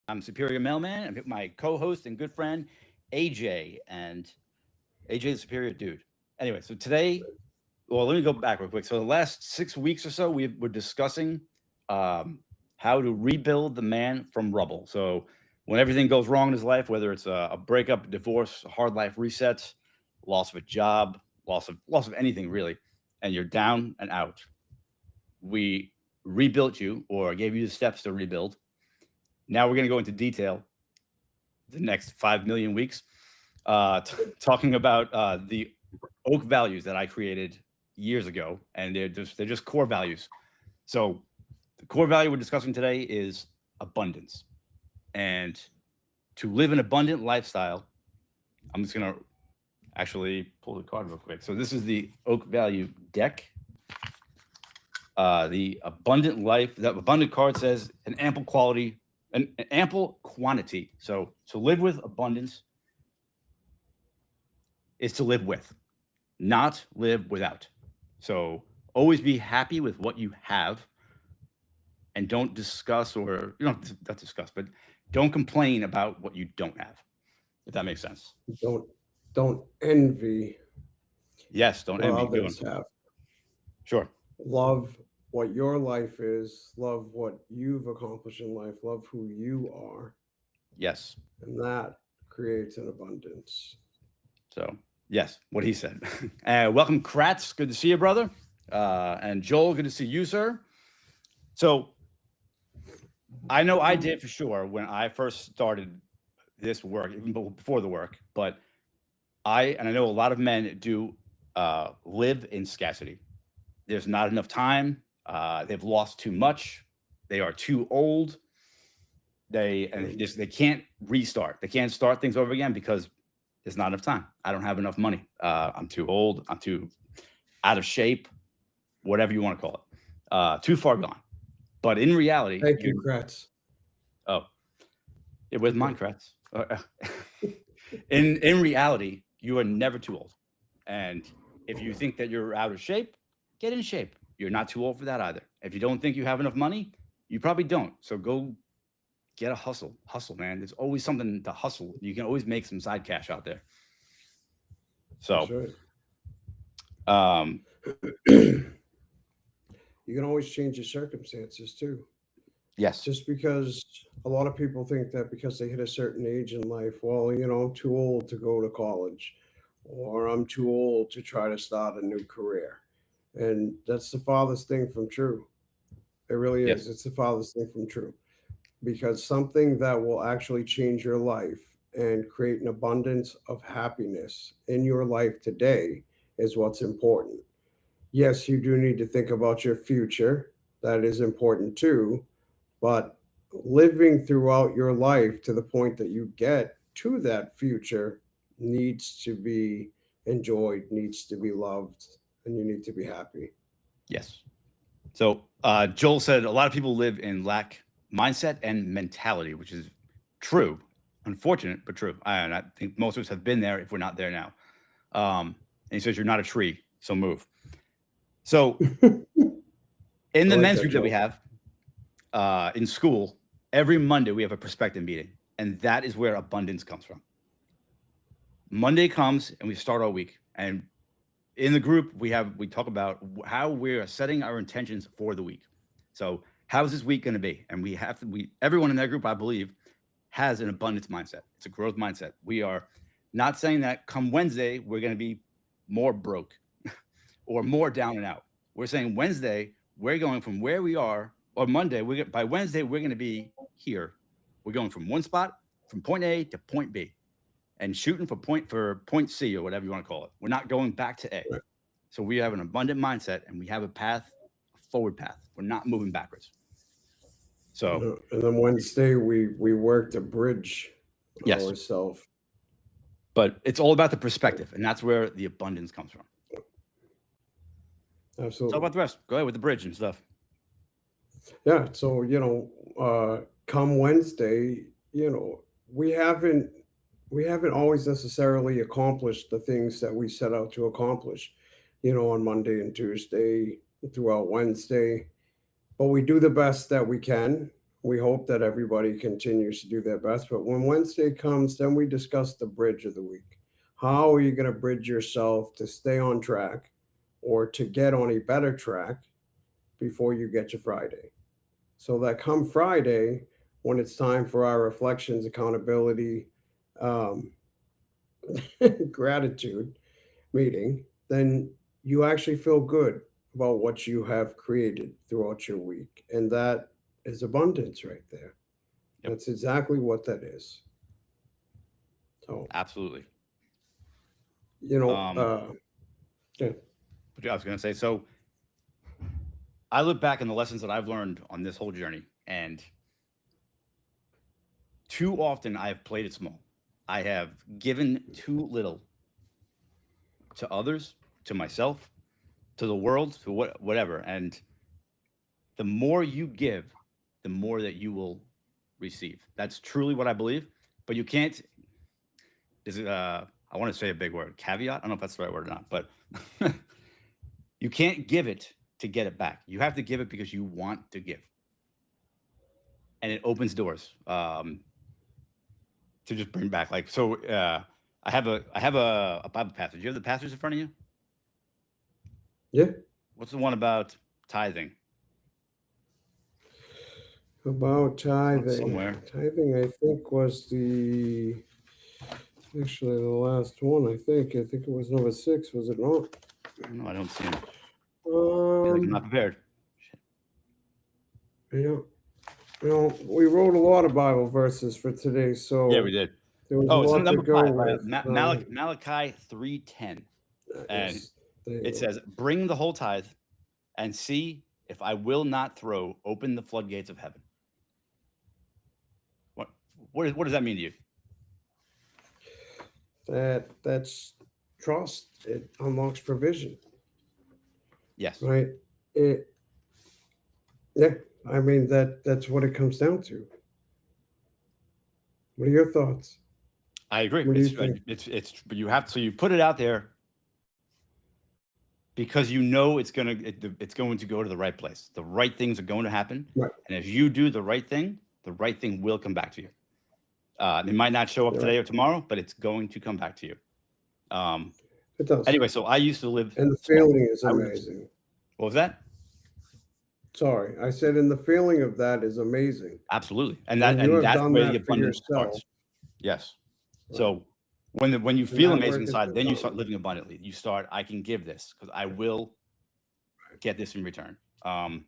I'm Superior Mailman. I'm with my co-host and good friend AJ, and AJ is a superior dude. Anyway, so today, well, let me go back real quick. So the last 6 weeks or so, we were discussing um, how to rebuild the man from rubble. So when everything goes wrong in his life, whether it's a breakup, divorce, a hard life resets, loss of a job, loss of anything really, and you're down and out, we rebuilt you or gave you the steps to rebuild. Now we're going to go into detail the next 5 million weeks, talking about the oak values that I created years ago, and they're just core values. So the core value we're discussing today is abundance, and to live an abundant lifestyle, I'm just gonna actually pull the card real quick. So this is the oak value deck. The abundant life, that abundant card says an ample quality, an ample quantity. So to live with abundance is to live with, not live without. So always be happy with what you have, and don't discuss, or you don't not discuss, but don't complain about what you don't have. If that makes sense. Don't don't envy Yes, don't what envy. Good one. others have. Sure. Love what your life is. Love what you've accomplished in life. Love who you are, Yes. and that creates an abundance. So yes, what he said. Welcome, Kratz. Good to see you, brother. And Joel, good to see you, sir. So I know I did for sure when I first started this work, even before the work. But I know a lot of men do live in scarcity. There's not enough time. They've lost too much. They are too old. They can't restart. They can't start things over again because there's not enough time. I don't have enough money. I'm too old. I'm too out of shape. Whatever you want to call it. Too far gone. But in reality, Thank you, you Kratz. oh, it was Okay. Minecraft. In reality, you are never too old. And if you think that you're out of shape, get in shape. You're not too old for that either. If you don't think you have enough money, you probably don't. So go get a hustle. Hustle, man. There's always something to hustle. You can always make some side cash out there. That's So, right. um, You can always change your circumstances too. yes, Just because a lot of people think that because they hit a certain age in life, well, I'm too old to go to college, or I'm too old to try to start a new career. And that's the farthest thing from true. It really yes, is. It's the farthest thing from true. Because something that will actually change your life and create an abundance of happiness in your life today is what's important. Yes, you do need to think about your future. That is important too. But living throughout your life to the point that you get to that future needs to be enjoyed, needs to be loved, and you need to be happy. yes. So, Joel said a lot of people live in lack mindset and mentality, which is true. Unfortunate, but true. And I think most of us have been there if we're not there now. And he says, you're not a tree, so move. So, in I the like men's that group that we joke. have in school, every Monday we have a perspective meeting. And that is where abundance comes from. Monday comes and we start our week. And in the group, we talk about how we're setting our intentions for the week. So, how's this week going to be? And we everyone in that group, I believe, has an abundance mindset. It's a growth mindset. We are not saying that come Wednesday we're going to be more broke or more down and out. We're saying Wednesday we're going from where we are, or Monday by Wednesday we're going to be here. We're going from one spot from point A to point B and shooting for point C or whatever you want to call it. We're not going back to A. Right. So we have an abundant mindset and we have a path, a forward path. We're not moving backwards. So And then Wednesday we work to bridge yes, ourselves. but it's all about the perspective, and that's where the abundance comes from. Talk Absolutely. about the rest. Go ahead with the bridge and stuff. Yeah. So, come Wednesday, we haven't we haven't always necessarily accomplished the things that we set out to accomplish, on Monday and Tuesday throughout Wednesday. But we do the best that we can. We hope that everybody continues to do their best. But when Wednesday comes, then we discuss the bridge of the week. How are you going to bridge yourself to stay on track or to get on a better track before you get to Friday? So that come Friday, when it's time for our reflections, accountability, um, gratitude meeting, then you actually feel good about what you have created throughout your week. And that is abundance right there. Yep. That's exactly what that is. So, Absolutely. you know, Um, yeah, but I was going to say, so I look back on the lessons that I've learned on this whole journey, and too often I have played it small. I have given too little to others, to myself, to the world, to whatever. And the more you give, the more that you will receive. That's truly what I believe. But you can't. Is it? I want to say a big word, caveat. I don't know if that's the right word or not, but you can't give it to get it back. You have to give it because you want to give, and it opens doors. To just bring back, like, so. I have a Bible passage. You have the passage in front of you. yeah. What's the one about tithing? About It's tithing. somewhere. Tithing, I think, was actually the last one. I think it was number 6. Was it not? No, I don't see him. I feel like I'm Um, not prepared. Shit. yeah. We wrote a lot of Bible verses for today, Yeah, we so did. there was a Oh, it's lot to number go 5. with. Malachi 3:10, and Yes, there you it go. says, "Bring the whole tithe, and see if I will not throw open the floodgates of heaven." What what does that mean to you? That's trust. It unlocks provision, Yes, right? It Yeah. I mean that's what it comes down to. What are your thoughts? I agree. What do you It's think? but you have, so you put it out there because you know it's going to go to the right place. The right things are going to happen, Right. and if you do the right thing will come back to you. It might not show up You're right. today or tomorrow, but it's going to come back to you. Um, It does. anyway, so I used to live And the small. feeling is I was, amazing. what was that? Sorry, I said, and the feeling of that is amazing. Absolutely, and When you have that's done where the that for abundance yourself, starts. Yes. right? So when you And feel that amazing work has inside, been then you done. start living abundantly. You start, I can give this because I will get this in return. Right.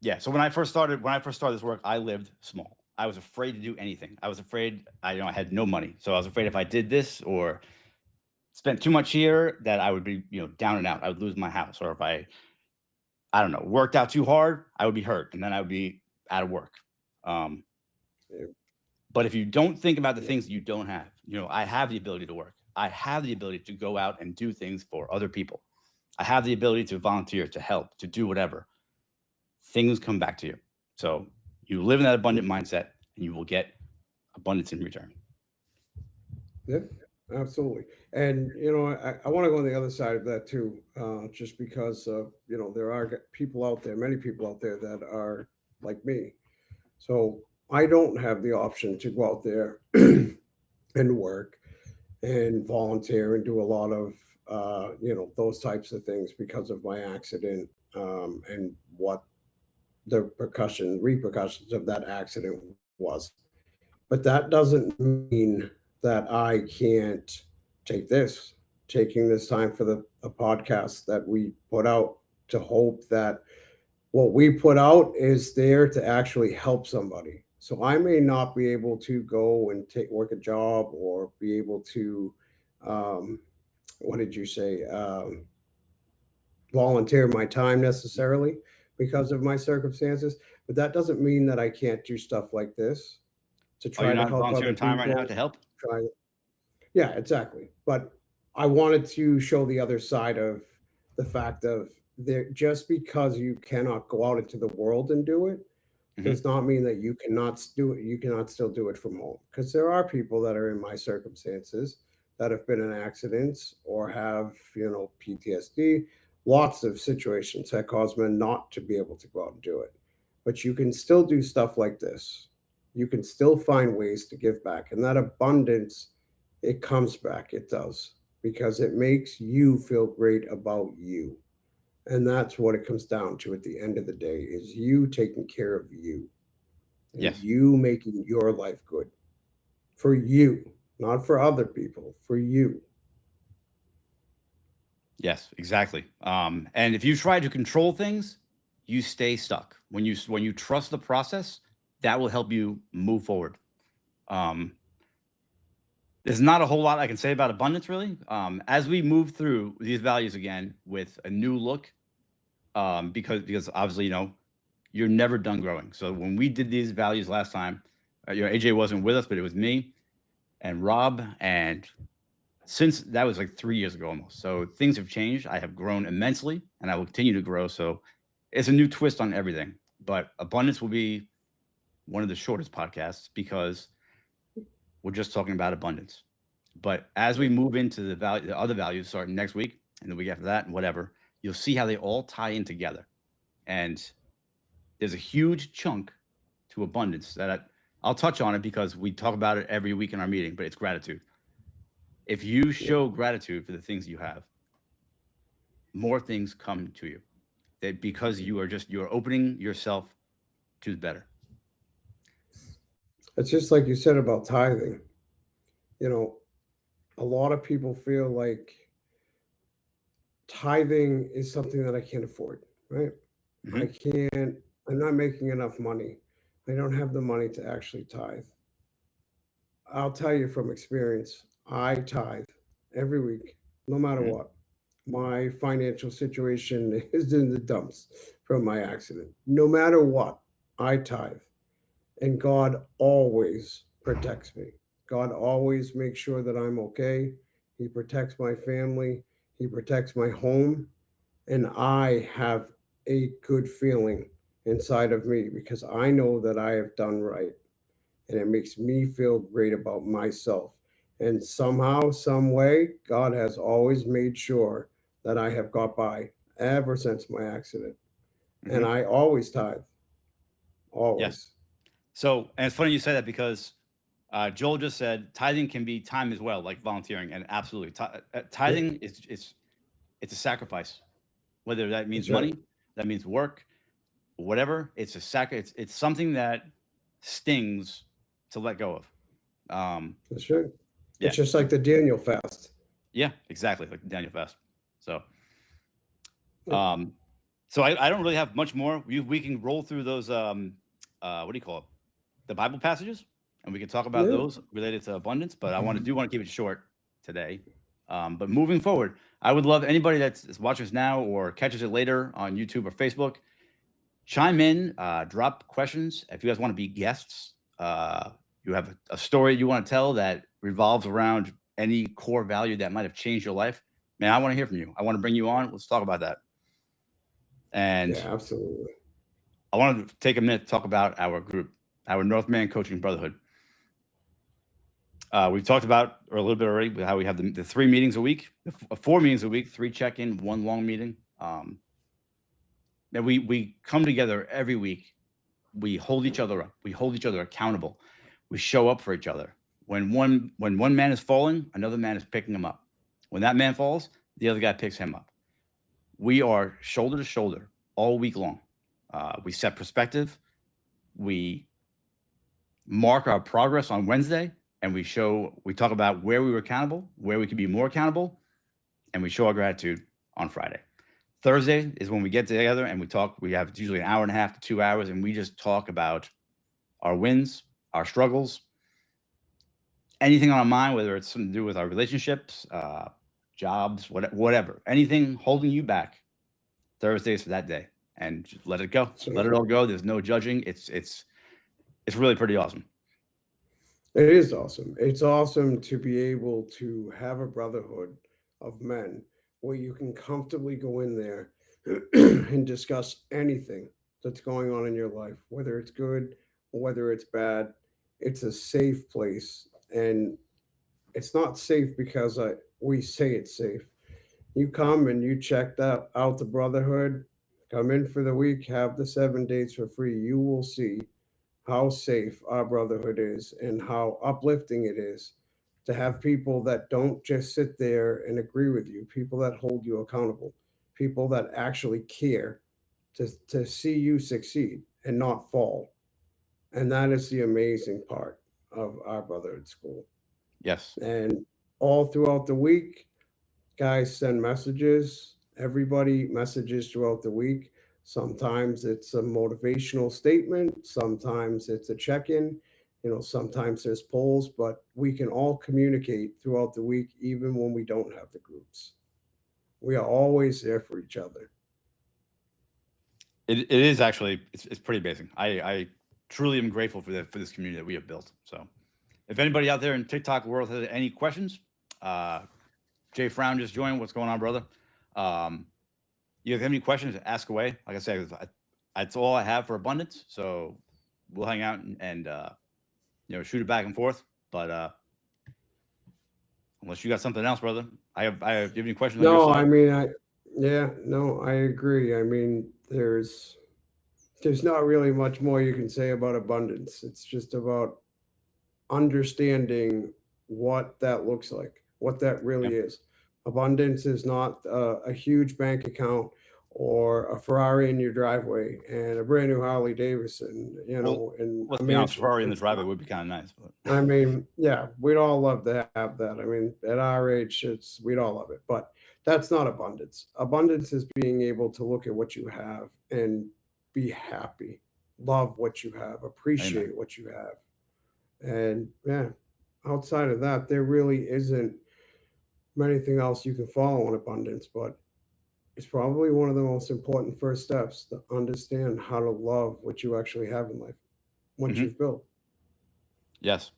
Yeah. So when I first started this work, I lived small. I was afraid to do anything. I was afraid. I had no money, so I was afraid if I did this or spent too much here that I would be down and out. I would lose my house, or if I don't know, worked out too hard, I would be hurt, and then I would be out of work. Um, Yeah. but if you don't think about the Yeah. things that you don't have, I have the ability to work. I have the ability to go out and do things for other people. I have the ability to volunteer, to help, to do whatever. Things come back to you. So you live in that abundant mindset, and you will get abundance in return. Yeah, absolutely. And I want to go on the other side of that too, just because there are people out there, many people out there that are like me. So I don't have the option to go out there and work and volunteer and do a lot of those types of things because of my accident, and what the repercussions of that accident was. But that doesn't mean that I can't taking this time for the podcast that we put out, to hope that what we put out is there to actually help somebody. So I may not be able to go and work a job, or be able to, um, what did you say, volunteer my time necessarily because of my circumstances. But that doesn't mean that I can't do stuff like this to Oh, you're try to not help other volunteering time right now people. to help? Try, yeah, exactly. But I wanted to show the other side of the fact of, there, just because you cannot go out into the world and do it, Hmm. does not mean that you cannot do it. You cannot still do it from home, because there are people that are in my circumstances that have been in accidents or have PTSD, lots of situations that cause men not to be able to go out and do it. But you can still do stuff like this. You can still find ways to give back. And that abundance, it comes back. It does. Because it makes you feel great about you. And that's what it comes down to at the end of the day is you taking care of you and Yes. you making your life good for you, not for other people, for you. Yes, exactly. And if you try to control things, you stay stuck. When you trust the process, that will help you move forward. Um, there's not a whole lot I can say about abundance, really. As we move through these values again with a new look, because obviously you're never done growing. So when we did these values last time, AJ wasn't with us, but it was me and Rob, and since that was like 3 years ago almost. So things have changed. I have grown immensely and I will continue to grow. So it's a new twist on everything. But abundance will be one of the shortest podcasts because we're just talking about abundance. But as we move into the other values starting next week and the week after that and whatever, you'll see how they all tie in together. And there's a huge chunk to abundance that I'll touch on it because we talk about it every week in our meeting, but it's gratitude. If you Yeah. show gratitude for the things you have, more things come to you. That because you're opening yourself to the better. It's just like you said about tithing. You know, a lot of people feel like tithing is something that I can't afford, right? I Hmm. can't, I'm not making enough money. I don't have the money to actually tithe. I'll tell you from experience, I tithe every week, no matter Hmm. what. My financial situation is in the dumps from my accident. No matter what, I tithe. And God always protects me. God always makes sure that I'm okay. He protects my family, He protects my home, and I have a good feeling inside of me because I know that I have done right and it makes me feel great about myself. And somehow, some way, God has always made sure that I have got by ever since my accident. And Hmm. I always tithe, Yes. always. So, and it's funny you say that because Joel just said tithing can be time as well, like volunteering, and absolutely, Yep, tithing is it's a sacrifice. Whether that means that's right. money, that means work, whatever. It's a It's something that stings to let go of. That's right. Yeah. It's just like the Daniel fast. Yeah. Exactly. Like Daniel Fast. So, Yep. um, so I don't really have much more. We can roll through those. What do you call it? The Bible passages, and we can talk about Yeah. those related to abundance. But I want to keep it short today. But moving forward, I would love anybody that's watching us now or catches it later on YouTube or Facebook. Chime in, drop questions. If you guys want to be guests, you have a story you want to tell that revolves around any core value that might have changed your life. Man, I want to hear from you. I want to bring you on. Let's talk about that. And Yeah, absolutely. I want to take a minute to talk about our group, our Northman Coaching Brotherhood. We've talked about or a little bit already with how we have the 3 meetings a week, 4 meetings a week, 3 check-in, 1 long meeting. And we come together every week. We hold each other up. We hold each other accountable. We show up for each other. When one man is falling, another man is picking him up. When that man falls, the other guy picks him up. We are shoulder to shoulder all week long. We set perspective. We mark our progress on Wednesday, and we talk about where we were accountable, where we could be more accountable, and we show our gratitude on Friday. Thursday is when we get together and we talk. We have usually an hour and a half to 2 hours, and we just talk about our wins, our struggles, anything on our mind, whether it's something to do with our relationships, jobs, whatever, anything holding you back. Thursdays for that day, and just let it go. So Let it all go. There's no judging. It's really pretty awesome. it is awesome. It's awesome to be able to have a brotherhood of men where you can comfortably go in there and discuss anything that's going on in your life, whether it's good or whether it's bad. It's a safe place. And it's not safe because we say it's safe. You come and you check that out the Brotherhood, come in for the week, have the 7 days for free. You will see how safe our Brotherhood is and how uplifting it is to have people that don't just sit there and agree with you, people that hold you accountable, people that actually care to see you succeed and not fall. And that is the amazing part of our Brotherhood School. Yes. And all throughout the week, guys send messages. Everybody messages throughout the week. Sometimes it's a motivational statement, sometimes it's a check in, sometimes there's polls, but we can all communicate throughout the week, even when we don't have the groups. We are always there for each other. It is actually it's pretty amazing. I truly am grateful for this community that we have built. So if anybody out there in TikTok world has any questions, Jay Frown just joined. What's going on, brother? You have any questions, ask away. Like I said, that's all I have for abundance. So we'll hang out and shoot it back and forth. But unless you got something else, brother, I have. Do you have any questions on your No, side? I mean, no, I agree. I mean, there's not really much more you can say about abundance. It's just about understanding what that looks like, what that Yeah. really is. Abundance is not a huge bank account or a Ferrari in your driveway and a brand new Harley Davidson, Well, and a let's be honest. mansion. Ferrari in the It's driveway not. would be kind of nice, but I mean, yeah, we'd all love to have that. I mean, at our age, we'd all love it, but that's not abundance. Abundance is being able to look at what you have and be happy, love what you have, amen. appreciate what you have. And yeah, outside of that, there really isn't anything else you can follow on abundance, but it's probably one of the most important first steps to understand how to love what you actually have in life once Hmm. you've built. Yes.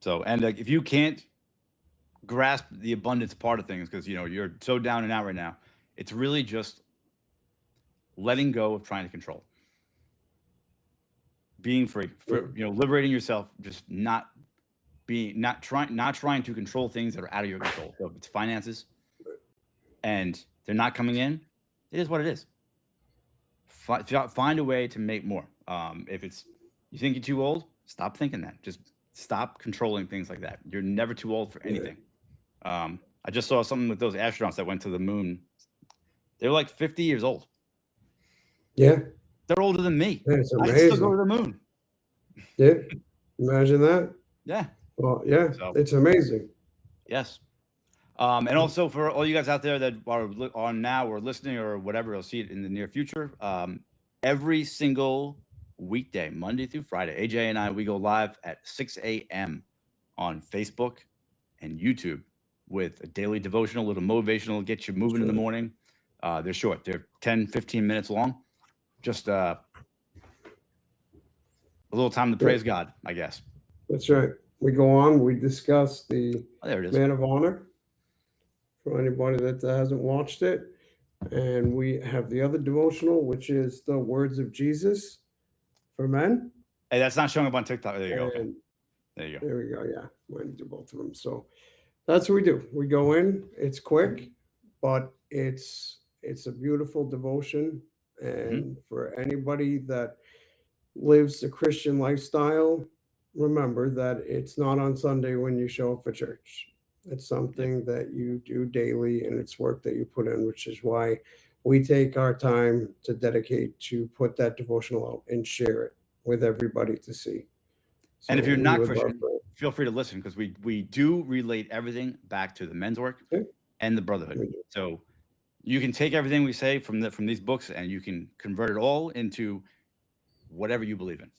So, and like, if you can't grasp the abundance part of things because you're so down and out right now, it's really just letting go of trying to control, being free, for liberating yourself, just not trying to control things that are out of your control. So if it's finances and they're not coming in, it is what it is. Find a way to make more. If it's you think you're too old, stop thinking that. Just stop controlling things like that. You're never too old for Yeah, anything. I just saw something with those astronauts that went to the moon. They were like 50 years old. yeah, They're older than me. yeah, it's I can still go to amazing. the moon. Yeah, imagine that. Yeah. Well, yeah, So it's amazing. yes. And also for all you guys out there that are on now or listening or whatever, you'll see it in the near future. Every single weekday, Monday through Friday, AJ and I, we go live at 6 a.m. on Facebook and YouTube with a daily devotional, a little motivational, get you That's moving in the right. morning. They're short. They're 10, 15 minutes long. Just a little time to Yeah, praise God, I guess. that's right. We go on. We discuss the Oh, there it is. Man of Honor for anybody that hasn't watched it. And we have the other devotional, which is the words of Jesus for men. Hey, that's not showing up on TikTok. There you go. Okay. And There you go. there we go. Yeah, we're going to do both of them. So that's what we do. We go in. It's quick, but it's a beautiful devotion. Hmm. And for anybody that lives the Christian lifestyle, remember that it's not on Sunday when you show up for church. It's Yep. something that you do daily and it's work that you put in, which is why we take our time to dedicate to put that devotional out and share it with everybody to see. And if So you're we not would love Christian, for feel free to listen because we do relate everything back to the men's work it. and the brotherhood. We do. So you can take everything we say from these books and you can convert it all into whatever you believe in.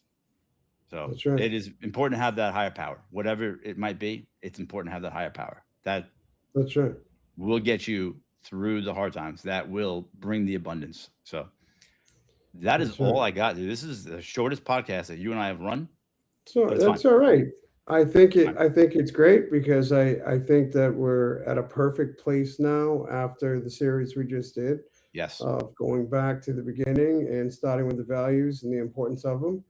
So That's right. it is important to have that higher power, whatever it might be. It's important to have that higher power that That's right. will get you through the hard times. That will bring the abundance. So that is That's all right. I got, dude. This is the shortest podcast that you and I have run, So but it's fine. that's all right. Fine. I think it's great because I think that we're at a perfect place now after the series we just did Yes. of going back to the beginning and starting with the values and the importance of them.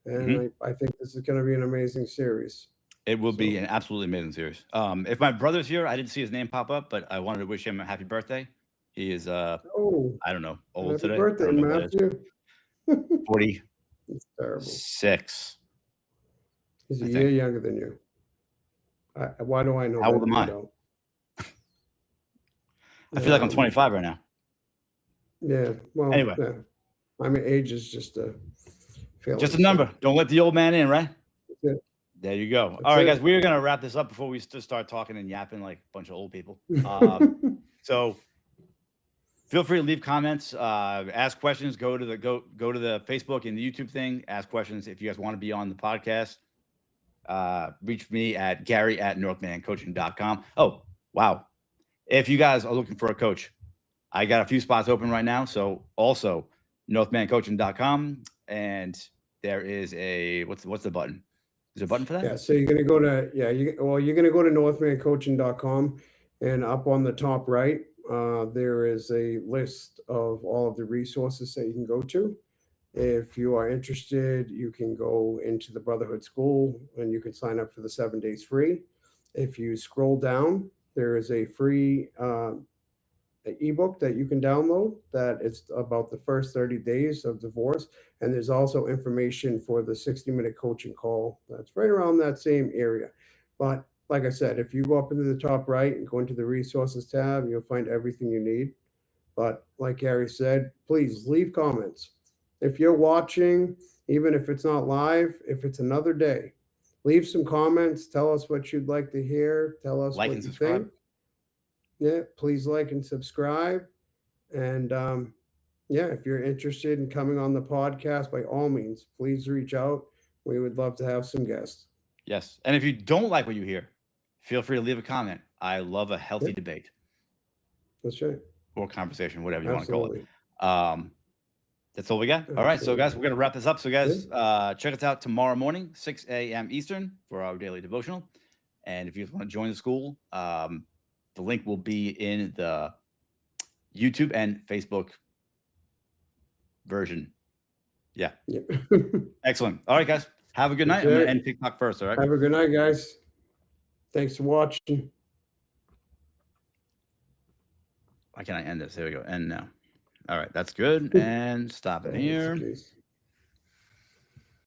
And Hmm. I think this is going to be an amazing series. It will be So an absolutely amazing series. If my brother's here, I didn't see his name pop up, but I wanted to wish him a happy birthday. He is Oh, I don't know, old happy today. I birthday, don't know what that is. Matthew. 46. It's terrible. He's I a think. year younger than you. Why do I know How old that? am You I? don't. I feel like I'm Um, 25 right now. yeah. Well, Anyway, yeah. I mean, age is just a feeling. just a number. Don't let the old man in, right? Yeah, There you go. that's All right, it. guys, we're gonna wrap this up before we just start talking and yapping like a bunch of old people. So feel free to leave comments, ask questions. Go to the Facebook and the YouTube thing. Ask questions if you guys want to be on the podcast. Reach me at Gary@northmancoaching.com. Oh, wow. If you guys are looking for a coach, I got a few spots open right now. So also northmancoaching.com. And there is a what's the button? Is there a button for that? Yeah, so you're gonna go to you're gonna go to northmancoaching.com, and up on the top right, there is a list of all of the resources that you can go to. If you are interested, you can go into the Brotherhood School and you can sign up for the 7 days free. If you scroll down, there is a free ebook that you can download that it's about the first 30 days of divorce. And there's also information for the 60-minute coaching call that's right around that same area. But like I said, if you go up into the top right and go into the resources tab, you'll find everything you need. But like Gary said, please leave comments. If you're watching, even if it's not live, if it's another day, leave some comments. Tell us what you'd like to hear. Tell us Like what and you subscribe. think. Yeah, please like and subscribe. And yeah, if you're interested in coming on the podcast, by all means, please reach out. We would love to have some guests. Yes. And if you don't like what you hear, feel free to leave a comment. I love a healthy debate That's right. or conversation, whatever you Absolutely. want to call it. That's all we got. All right. So, guys, we're going to wrap this up. So, guys, check us out tomorrow morning, 6 a.m. Eastern, for our daily devotional. And if you want to join the school, the link will be in the YouTube and Facebook version. Yeah. Yep. Excellent. All right, guys. Have a good night. I'm going to end TikTok first. All right. Have a good night, guys. Thanks for watching. Why can't I end this? There we go. End now. All right. That's good. And stop it here. Jeez.